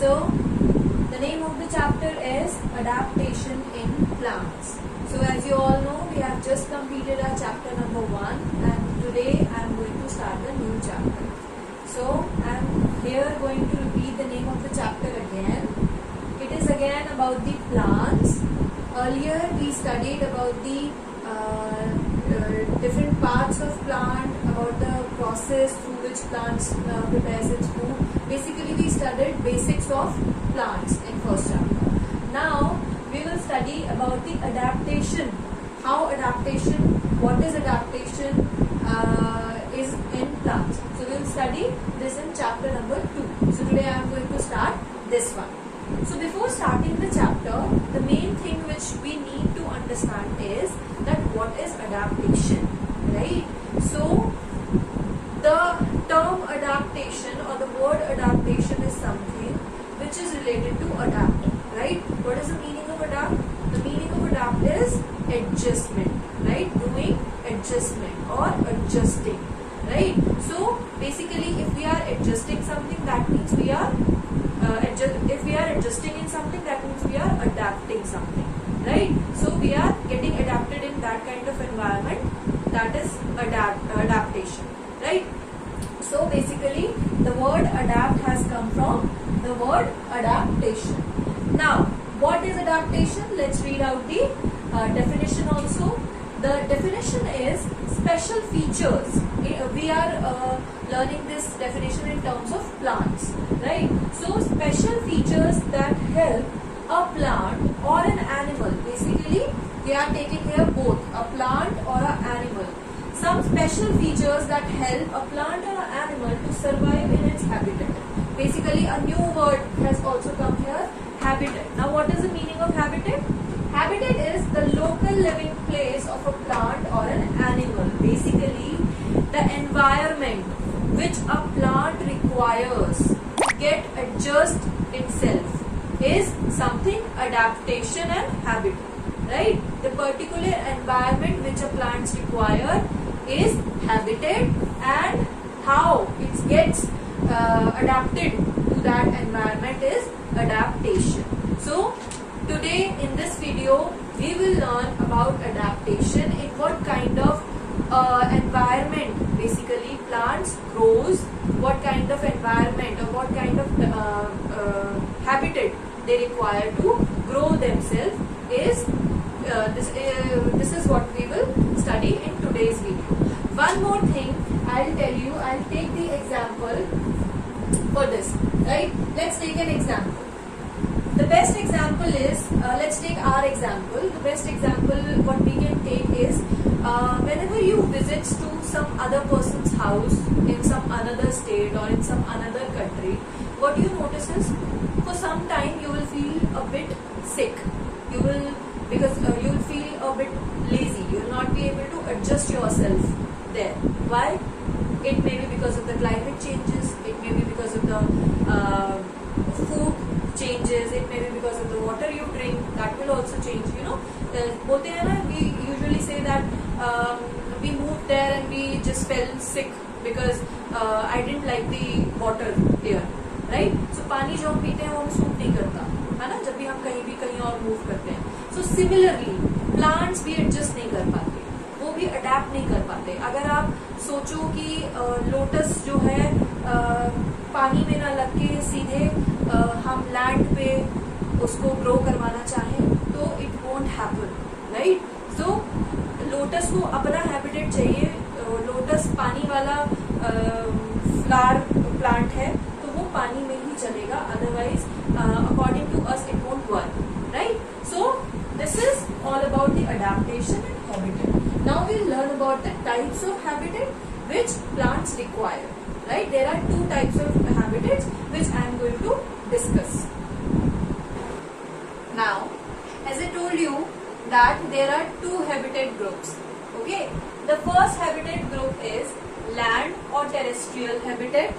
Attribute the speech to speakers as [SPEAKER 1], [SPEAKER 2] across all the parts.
[SPEAKER 1] So the name of the chapter is Adaptation in Plants. So as you all know, we have just completed our chapter number 1 and today I am going to start the new chapter. So I am here going to repeat the name of the chapter again. It is again about the plants. Earlier we studied about the different parts of plant, about the process through which plants prepares its food. Basically we studied basics of plants in first chapter. Now we will study about the adaptation. What is adaptation is in plants. So we will study this in chapter number 2. So today I am going to start this one. So before starting the chapter, the main thing which we need to understand is that what is adaptation, right? So the term adaptation or the word adaptation is something which is related to adapt, right? What is the meaning of adapt? The meaning of adapt is adjustment, right? Doing adjustment or adjusting, right? So basically if we are adjusting something, that means we are if we are adjusting in something, that means we are adapting something, right? So we are getting adapted in that kind of environment, that is adaptation, right? So basically the word adapt has come from the word adaptation. Now what is adaptation? Let's read out the definition also. The definition is special features. We are learning this definition in terms of plants, right? So special features that help a plant or an animal. Basically we are taking here both a plant or an animal. Some special features that help a plant or an animal to survive in its habitat. Basically a new word has also come here, habitat. Now what is the meaning of habitat? Habitat is the local living place of a plant or an animal. Basically the environment which a plant requires to get adjust itself is something adaptation and habitat, right? The particular environment which a plant require is habitat, and how it gets adapted to that environment is adaptation. So today in this video we will learn about adaptation, in what kind of environment basically plants grows, what kind of environment or what kind of habitat they require to grow themselves is this is what we will study in today's video. One more thing I'll tell you, I'll take the example for this, right? Let's take an example. The best example is, let's take our example. The best example what we can take is, whenever you visit to some other person's house in some another state or in some another country, what you notice is for some time you will feel a bit sick. You will, because you will feel a bit lazy. You will not be able to adjust yourself there. Why? It may be because of the climate changes. It may be because of the food changes. It may be because of the water you drink. That will also change. You know, bolte hai na, we usually say that we moved there and we just fell sick because I didn't like the water here, right? So पानी जो हम पीते हैं वो हमें suit नहीं करता, है ना, जब भी हम कहीं और मूव करते हैं. So similarly plants भी एडजस्ट नहीं कर पाते, वो भी अडेप्ट नहीं कर पाते. अगर आप सोचो कि लोटस जो है पानी में ना लग के सीधे हम लैंड पे उसको ग्रो करवाना चाहें तो it won't happen, right? So lotus को अपना हैबिटेट चाहिए. लोटस पानी वाला फ्लावर प्लांट है तो वो पानी में ही चलेगा, otherwise according to us it won't work, right? So this is all about the adaptation and habitat. Now we'll learn about the types of habitat which plants require, right? There are two types of habitats which I am going to discuss. Now, as I told you that there are two habitat groups, okay? The first habitat group is land or terrestrial habitat,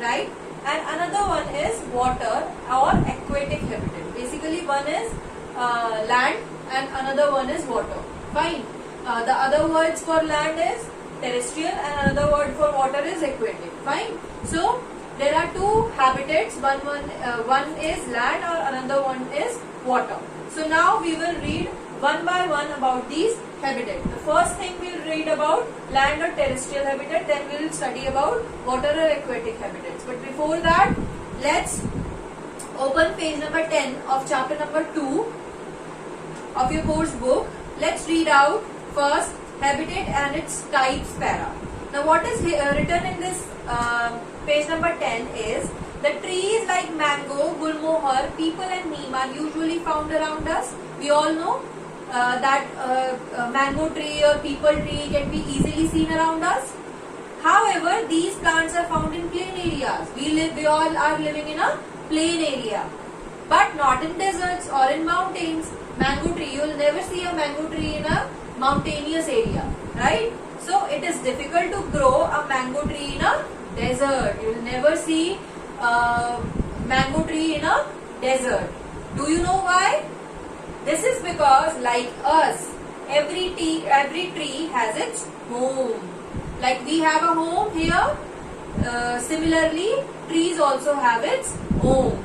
[SPEAKER 1] right? And another one is water or aquatic habitat. Basically one is land and another one is water. Fine. The other words for land is terrestrial and another word for water is aquatic. Fine. So there are two habitats. One is land or another one is water. So now we will read one by one about these habitats. The first thing we'll read about land or terrestrial habitat, then we'll study about water or aquatic habitats. But before that, let's open page number 10 of chapter number 2 of your course book. Let's read out first habitat and its types para. Now what is written in this page number 10 is the trees like mango, gulmohar, peepal and neem are usually found around us. We all know that mango tree or peepal tree can be easily seen around us. However, these plants are found in plain areas. We all are living in a plain area, but not in deserts or in mountains. Mango tree, you will never see a mango tree in a mountainous area, right? So it is difficult to grow a mango tree in a desert. You will never see a mango tree in a desert. Do you know why? This is because, like us, every tree has its home. Like we have a home here, similarly trees also have its home.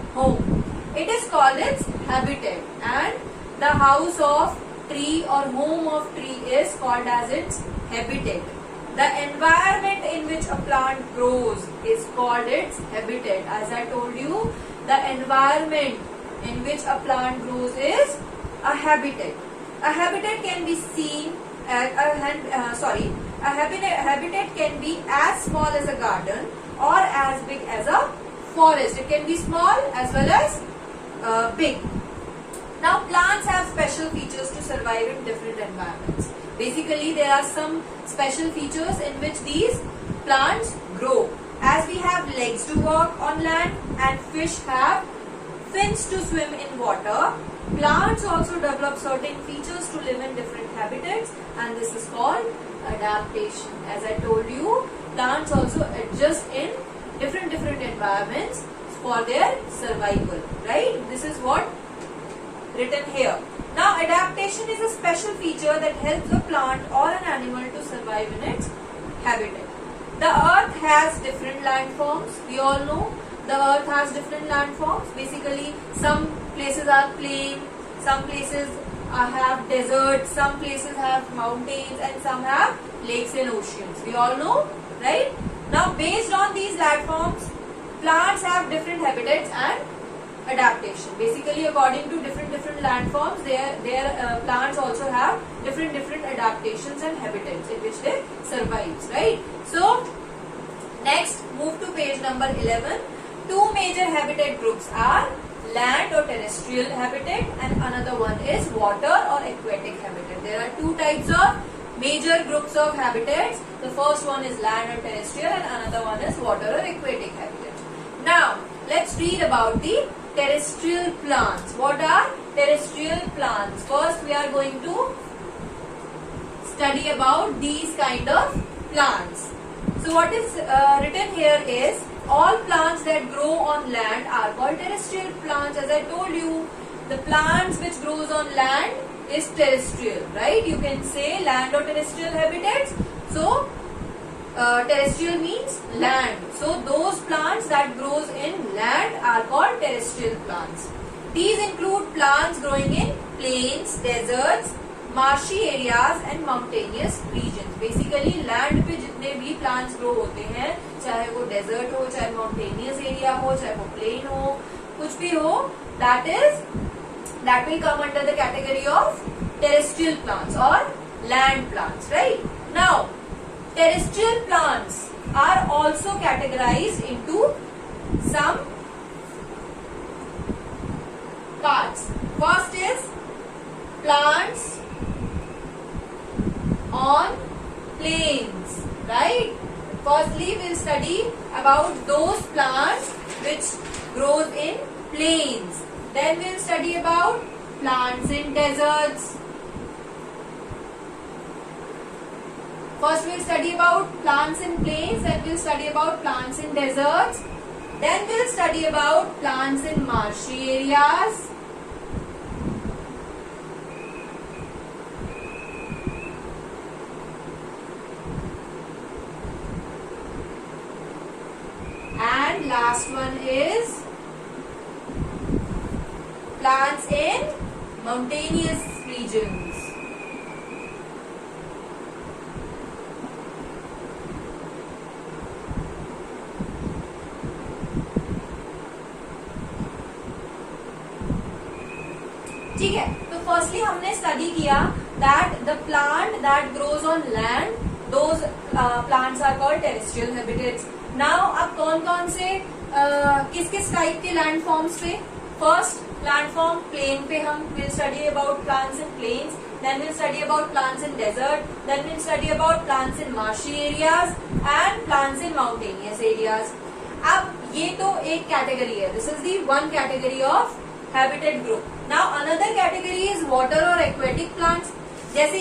[SPEAKER 1] It is called its habitat, and the house of tree or home of tree is called as its habitat. The environment in which a plant grows is called its habitat. As I told you, the environment in which a plant grows is a habitat. A habitat can be seen a habitat can be as small as a garden or as big as a forest. It can be small as well as big. Now plants have special features to survive in different environments. Basically, there are some special features in which these plants grow. As we have legs to walk on land and fish have fins to swim in water, plants also develop certain features to live in different habitats, and this is called adaptation. As I told you, plants also adjust in different environments for their survival, right? This is what written here. Now adaptation is a special feature that helps a plant or an animal to survive in its habitat. The earth has different landforms. We all know the earth has different landforms. Basically, some places are plain, some places have deserts, some places have mountains, and some have lakes and oceans. We all know, right? Now based on these landforms, plants have different habitats and adaptation. Basically, according to different landforms, their plants also have different adaptations and habitats in which they survive, right? So next, move to page number 11. Two major habitat groups are land or terrestrial habitat, and another one is water or aquatic habitat. There are two types of major groups of habitats. The first one is land or terrestrial, and another one is water or aquatic habitat. Now let's read about the terrestrial plants. What are terrestrial plants? First, we are going to study about these kind of plants. So what is written here is all plants that grow on land are called terrestrial plants. As I told you, the plants which grows on land is terrestrial, right? You can say land or terrestrial habitats. So terrestrial means land. So those plants that grows in land are called terrestrial plants. These include plants growing in plains, deserts, marshy areas and mountainous regions. Basically land पे जितने भी plants grow होते हैं, चाहे वो desert हो, चाहे mountainous area हो, चाहे वो plain हो, कुछ भी हो, that will come under the category of terrestrial plants or land plants, right? Now terrestrial plants are also categorized into some parts. First is plants on plains, right? Firstly, we will study about those plants which grows in plains. Then we will study about plants in deserts. First we will study about plants in plains, then we will study about plants in deserts, then we will study about plants in marshy areas, and last one is plants in mountainous regions. ठीक है, तो firstly हमने study किया that the plant that grows on land, those plants are called terrestrial habitats. Now अब कौन कौन से किस किस टाइप के लैंड फॉर्म्स पे? फर्स्ट लैंड फॉर्म प्लेन पे हम will study about plants in plains, then will study about plants in desert, then will study about plants in marshy areas and plants in mountainous areas. अब ये तो एक category है, this is the one category of habitat group. Now another category is water or aquatic plants. जैसे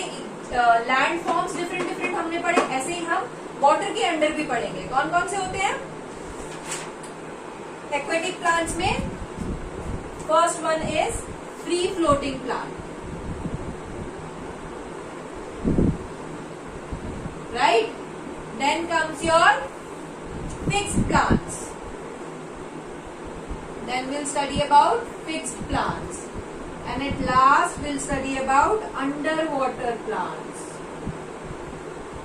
[SPEAKER 1] land forms different different हमने पढ़े, ऐसे ही हम वाटर के अंडर भी पढ़ेंगे. कौन कौन से होते हैं एक्वेटिक प्लांट्स में? First one is free floating plant, right. Then comes your fixed plants. Then we'll study about fixed plants, and at last we'll study about underwater plants.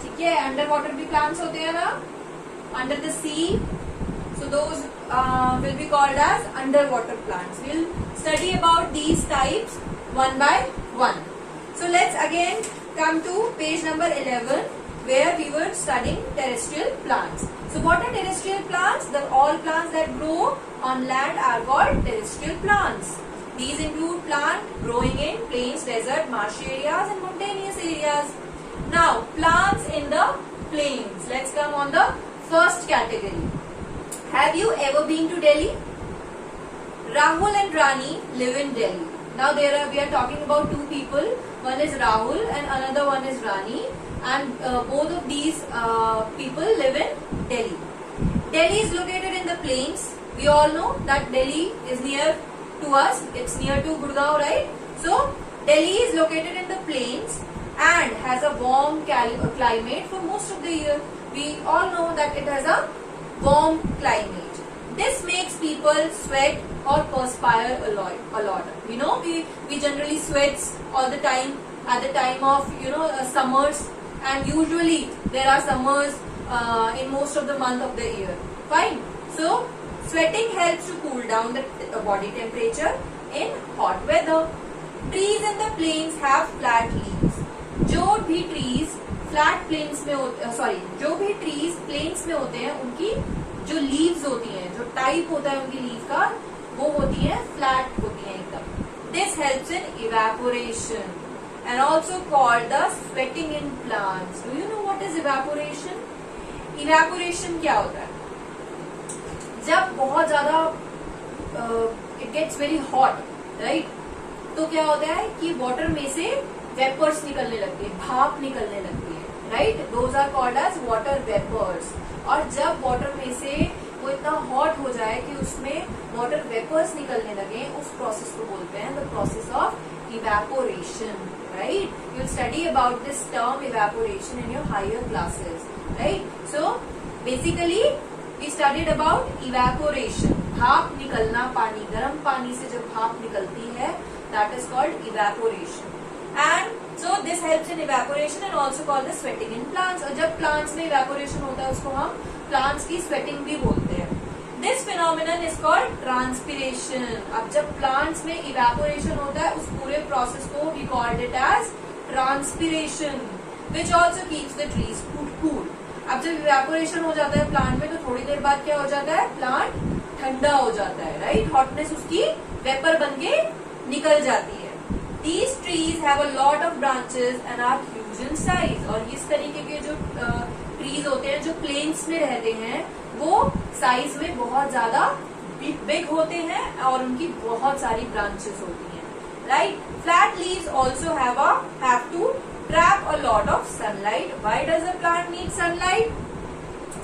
[SPEAKER 1] ठीक है, underwater भी plants होते हैं ना, under the sea, so those will be called as underwater plants. We'll study about these types one by one. So let's again come to page number 11, where we were studying terrestrial plants. So what are terrestrial plants? The all plants that grow on land are called terrestrial plants. These include plants growing in plains, desert, marshy areas and mountainous areas. Now plants in the plains. Let's come on the first category. Have you ever been to Delhi? Rahul and Rani live in Delhi. Now we are talking about two people. One is Rahul and another one is Rani, and both of these people live in Delhi. Delhi is located in the plains. We all know that Delhi is near to us. It's near to Gurgaon, right? So Delhi is located in the plains and has a warm climate for most of the year. We all know that it has a warm climate. This makes people sweat or perspire a lot. You know, we generally sweat all the time at the time of summers, and usually there are summers in most of the month of the year. Fine. So sweating helps to cool down the body temperature in hot weather. Trees in the plains have flat leaves. जो भी trees flat plains में जो भी trees plains में होते हैं, उनकी जो leaves होती हैं, जो type होता है उनकी leaf का, वो होती है flat होती है एकदम. This helps in evaporation and also called the sweating in plants. Do you know what is evaporation? Evaporation क्या होता है? जब बहुत ज्यादा it gets very hot, right, तो क्या होता है कि वाटर में से वेपर्स निकलने लगती है, भाप निकलने लगती है, right. Those are called as water vapours. और जब वाटर में से वो इतना हॉट हो जाए कि उसमें वाटर वेपर्स निकलने लगे, उस प्रोसेस को बोलते हैं the process of evaporation, right. You will study about this term evaporation in your higher classes, right. So basically we studied about evaporation. भाप निकलना, पानी, गर्म पानी से जब भाप निकलती है, that is called evaporation. And so this helps in evaporation and also called the sweating in plants. और जब plants में evaporation होता है, उसको हम plants की sweating भी बोलते हैं. This phenomenon is called transpiration. अब जब plants में evaporation होता है, उस पूरे process को we called it as transpiration, which also keeps the trees cool. अब जब इवेपोरेशन हो जाता है प्लांट में, तो थोड़ी देर बाद क्या हो जाता है, प्लांट ठंडा हो जाता है, राइट. हॉटनेस उसकी वेपर बन के निकल जाती है. These trees have a lot of branches and are huge in size. और इस तरीके के जो ट्रीज होते हैं जो प्लेन्स में रहते हैं, वो साइज में बहुत ज्यादा बिग होते हैं और उनकी बहुत सारी ब्रांचेस होती हैं, right. Flat leaves also have to trap a lot of sunlight. Why does a plant need sunlight?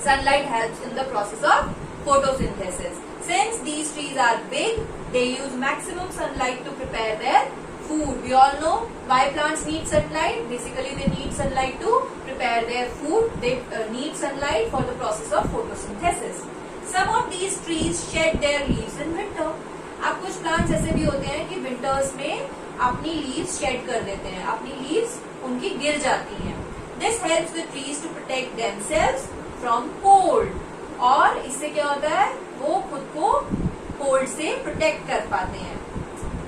[SPEAKER 1] Sunlight helps in the process of photosynthesis. Since these trees are big, they use maximum sunlight to prepare their food. We all know why plants need sunlight. Basically, they need sunlight to prepare their food. They need sunlight for the process of photosynthesis. Some of these trees shed their leaves in winter. अब कुछ plants ऐसे भी होते हैं कि winters में अपनी leaves shed कर देते हैं, अपनी leaves उनकी गिर जाती हैं. This helps the trees to protect themselves from cold. और इससे क्या होता है, वो खुद को cold से protect कर पाते हैं.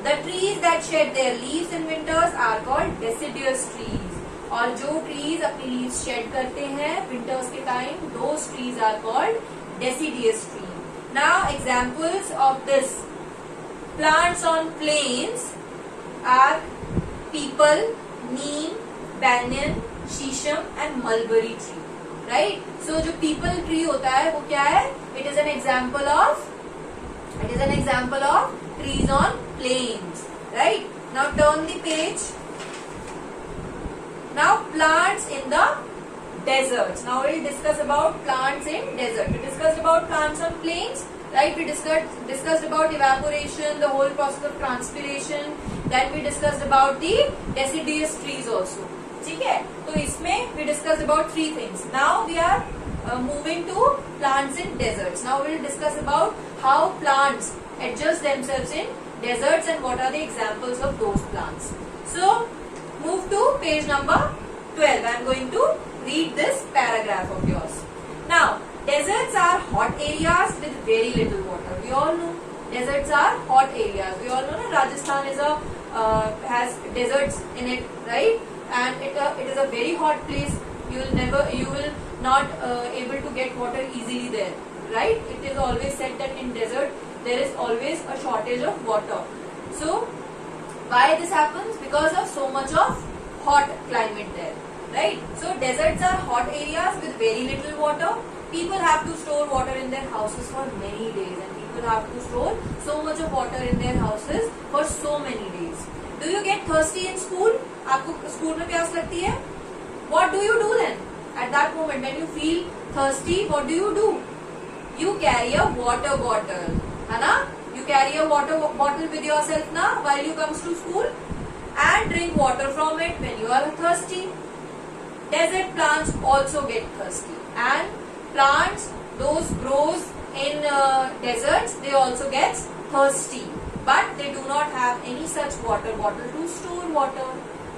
[SPEAKER 1] The trees that shed their leaves in winters are called deciduous trees. और जो trees अपनी leaves shed करते हैं winters के time, those trees are called deciduous tree. Now examples of this plants on plains are peepal, neem, banyan, shisham and mulberry tree. Right? So जो peepal tree होता है वो क्या है? It is an example of trees on plains. Right? Now turn the page. Now plants in the deserts. Now we will discuss about plants in desert. We discussed about plants on plains, right? We discussed about evaporation, the whole process of transpiration. Then we discussed about the deciduous trees also. ठीक है? तो इसमें we discussed about three things. Now we are moving to plants in deserts. Now we will discuss about how plants adjust themselves in deserts and what are the examples of those plants. So move to page number 12. I am going to read this paragraph of yours. Now, deserts are hot areas with very little water. We all know deserts are hot areas. We all know that Rajasthan is has deserts in it, right? And it is a very hot place. You will not able to get water easily there, right? It is always said that in desert there is always a shortage of water. So why this happens? Because of so much of hot climate there. Right? So deserts are hot areas with very little water. People have to store water in their houses for many days, and people have to store so much of water in their houses for so many days. Do you get thirsty in school? आपको school में प्यास लगती है? What do you do then? At that moment when you feel thirsty, what do? You carry a water bottle, है ना? You carry a water bottle with yourself ना while you comes to school and drink water from it when you are thirsty. Desert plants also get thirsty, and plants those grows in deserts, they also get thirsty, but they do not have any such water bottle to store water.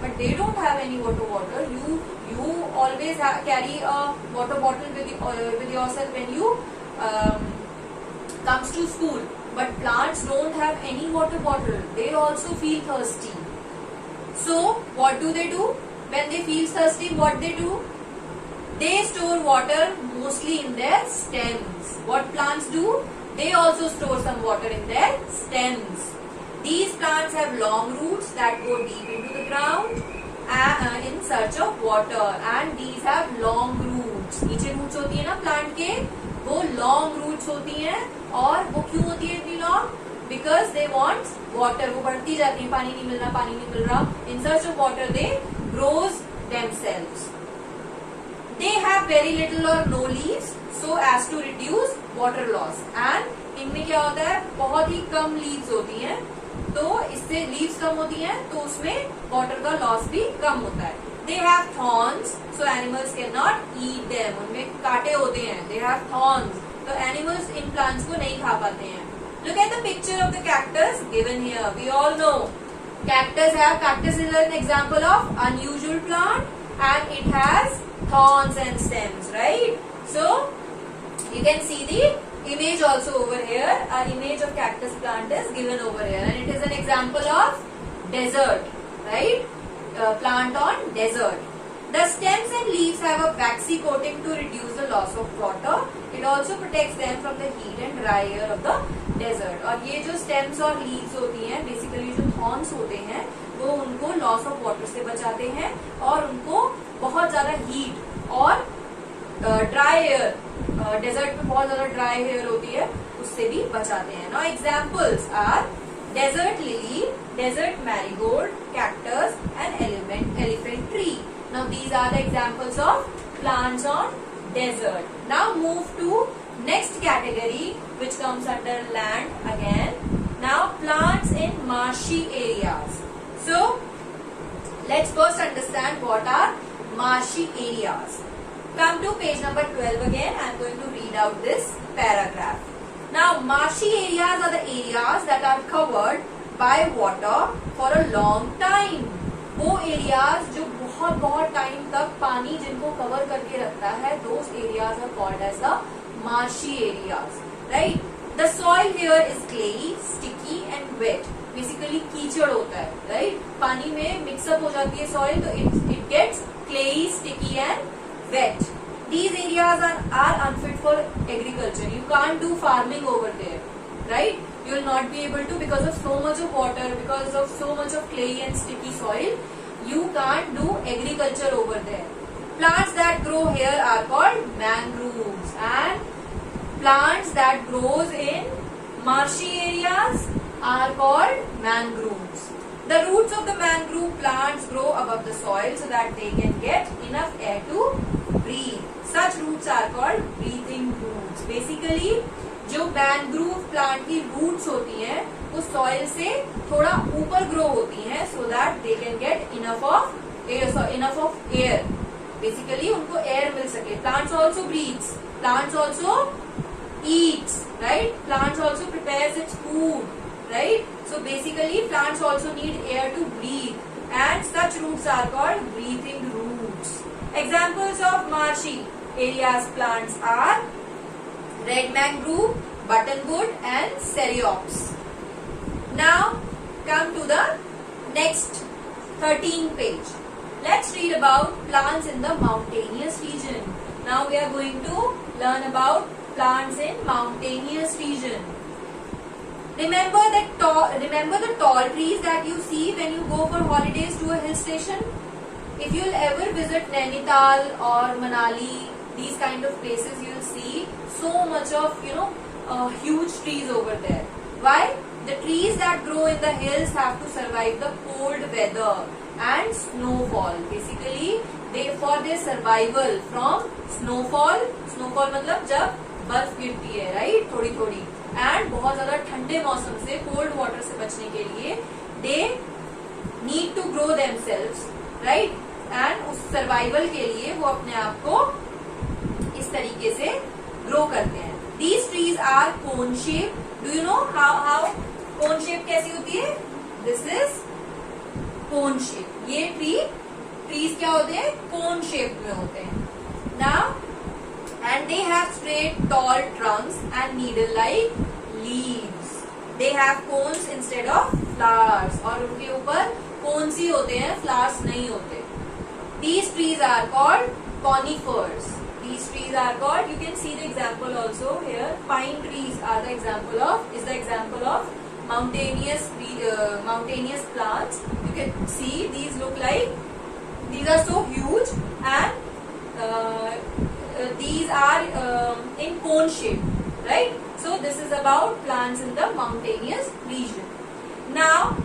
[SPEAKER 1] But they don't have any water bottle. You always carry a water bottle with yourself when you comes to school. But plants don't have any water bottle. They also feel thirsty. So what do? When they feel thirsty, what they do? They store water mostly in their stems. What plants do? They also store some water in their stems. These plants have long roots that go deep into the ground in search of water, and these have long roots. नीचे roots होती है ना plant के, वो long roots होती हैं, और वो क्यों होती है इतनी long? Because they want water. वो बढ़ती जाती है, पानी नहीं मिल रहा. In search of water, they grows themselves. They have very little or no leaves, so as to reduce water loss. And इनमें क्या होता है, बहुत ही कम leaves होती हैं, तो इससे leaves कम होती हैं, तो उसमें water का loss भी कम होता है. They have thorns, so animals cannot eat them. उनमें कांटे होते हैं. They have thorns, तो animals इन plants को नहीं खा पाते हैं. Look at the picture of the cactus given here. We all know cactus is an example of unusual plant, and it has thorns and stems, right? So you can see the image also over here. An image of cactus plant is given over here, and it is an example of desert, right? Plant on desert. The stems and leaves have a waxy coating to reduce the loss of water. It also protects them from the heat and dry air of the desert. और ये जो stems और leaves होती हैं, basically जो thorns होते हैं, वो उनको loss of water से बचाते हैं, और उनको बहुत ज़्यादा heat और dry air, desert में बहुत ज़्यादा dry air होती है, उससे भी बचाते हैं. Now examples are desert lily, desert marigold, cactus, and elephant tree. Now these are the examples of plants on desert. Now move to next category, which comes under land again. Now plants in marshy areas. So let's first understand what are marshy areas. Come to page number 12 again. I am going to read out this paragraph. Now, marshy areas are the areas that are covered by water for a long time. वो areas जो बहुत बहुत time तक पानी जिनको cover करके रखता है, those areas are called as the marshy areas, right? The soil here is clayey, sticky and wet. Basically कीचड़ होता है, right? पानी में mix up हो जाती है soil, तो it gets clayey, sticky and wet. These areas are unfit for agriculture. You can't do farming over there, right? You will not be able to because of so much of water, because of so much of clay and sticky soil. You can't do agriculture over there. Plants that grow here are called mangroves, and plants that grows in marshy areas are called mangroves. The roots of the mangrove plants grow above the soil so that they can get enough air to breathe. Such roots are called breathing roots. Basically, जो mangrove plant की roots होती हैं वो soil से थोड़ा ऊपर grow होती हैं so that they can get enough of air. Basically, उनको एयर मिल सके. Plants also breathes. Plants also eats, right? Plants also prepares its food, right? So basically, plants also need air to breathe, and such roots are called breathing roots. Examples of marshy areas plants are red mangrove, buttonwood and cereops. Now come to the next 13th page. Let's read about plants in the mountainous region. Now we are going to learn about plants in mountainous region. Remember the tall trees that you see when you go for holidays to a hill station? If you'll ever visit Nainital or Manali, these kind of places, you'll see so much of huge trees over there. Why? The trees that grow in the hills have to survive the cold weather and snowfall. Basically, for their survival from snowfall मतलब जब बर्फ गिरती है, right? थोड़ी थोड़ी, and बहुत ज्यादा ठंडे मौसम से, cold water से बचने के लिए they need to grow themselves, right? And उस survival के लिए वो अपने आप को इस तरीके से grow करते हैं. These trees are cone shaped. Do you know how cone shape कैसी होती है? This is cone shape. ये trees क्या होते हैं? Cone shape में होते हैं. Now, and they have straight tall trunks and needle-like leaves. They have cones instead of flowers. और उनके ऊपर cones ही होते हैं, flowers नहीं होते. These trees are called conifers. These trees are called, you can see the example also here. Pine trees are the example of mountainous plants. You can see these look like, these are so huge, and these are in cone shape, right? So this is about plants in the mountainous region. Now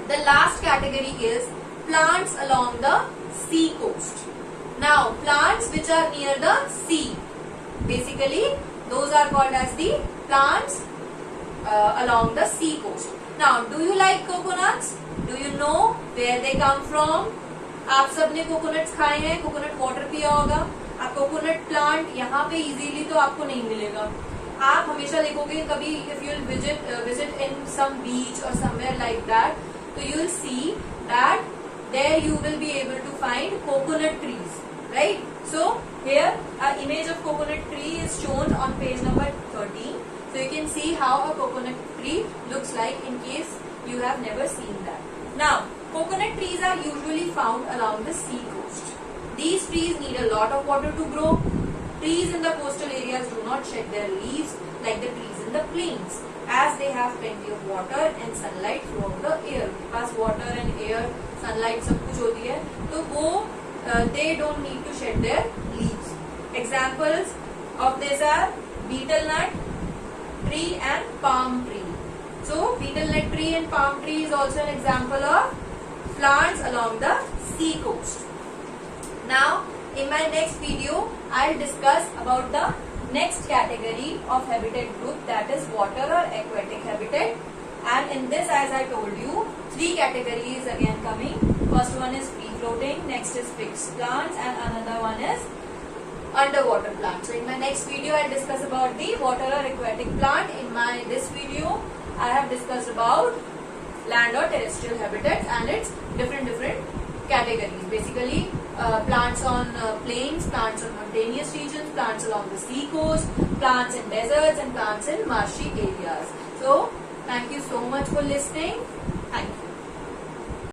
[SPEAKER 1] the last category is plants along the sea coast. Now plants which are near the sea, basically those are called as the plants along the sea coast. Now, do you like coconuts? Do you know where they come from? आप सबने coconuts खाए हैं, coconut water पिया होगा. आप coconut plant यहाँ पे easily तो आपको नहीं मिलेगा. आप हमेशा देखोगे कभी if you will visit in some beach or somewhere like that, so you will see that there you will be able to find coconut trees, right? So here an image of coconut tree is shown on page number 13. So you can see how a coconut tree looks like in case you have never seen that. Now, coconut trees are usually found along the sea coast. These trees need a lot of water to grow. Trees in the coastal areas do not shed their leaves like the trees in the plains, as they have plenty of water and sunlight throughout the year. उनके पास water and air, sunlight सब कुछ होती है, तो वो they don't need to shed their leaves. Examples of this are betel nut tree and palm tree. So betel nut tree and palm tree is also an example of plants along the sea coast. Now in my next video I'll discuss about the next category of habitat group, that is water or aquatic habitat. And in this, as I told you, three categories again coming. First one is free floating, next is fixed plants, and another one is underwater plant. So in my next video I discuss about the water or aquatic plant. In this video I have discussed about land or terrestrial habitats and its different categories. Basically plants on plains, plants on mountainous regions, plants along the sea coast, plants in deserts and plants in marshy areas. So thank you so much for listening. Thank you.